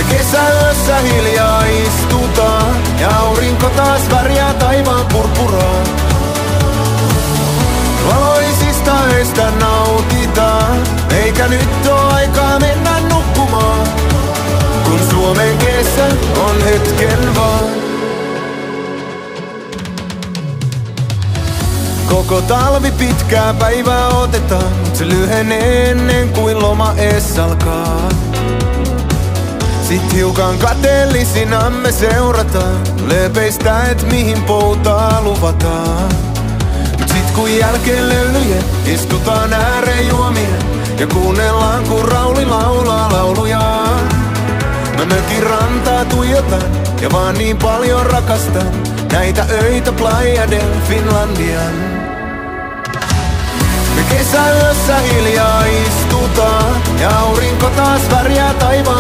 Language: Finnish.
Kesäyössä hiljaa istutaan ja aurinko taas värjää taivaan purpuraa. Valoisista öistä nautitaan, eikä nyt oo aikaa mennä nukkumaan, kun Suomen kesä on hetken vaan. Koko talvi pitkää päivää otetaan, mut se lyhenee ennen kuin loma ees alkaa. Sit hiukan kateellisina me seurataan lööpeistä, et mihin poutaa luvataan. Mut sit kun jälkeen löylyjen istutaan ääreen juomien ja kuunnellaan kun Rauli laulaa laulujaan. Mä mökin rantaa tuijotan ja vaan niin paljon rakastan näitä öitä Playa del Finlandian. Me kesäyössä hiljaa istutaan ja aurinko taas värjää taivaan.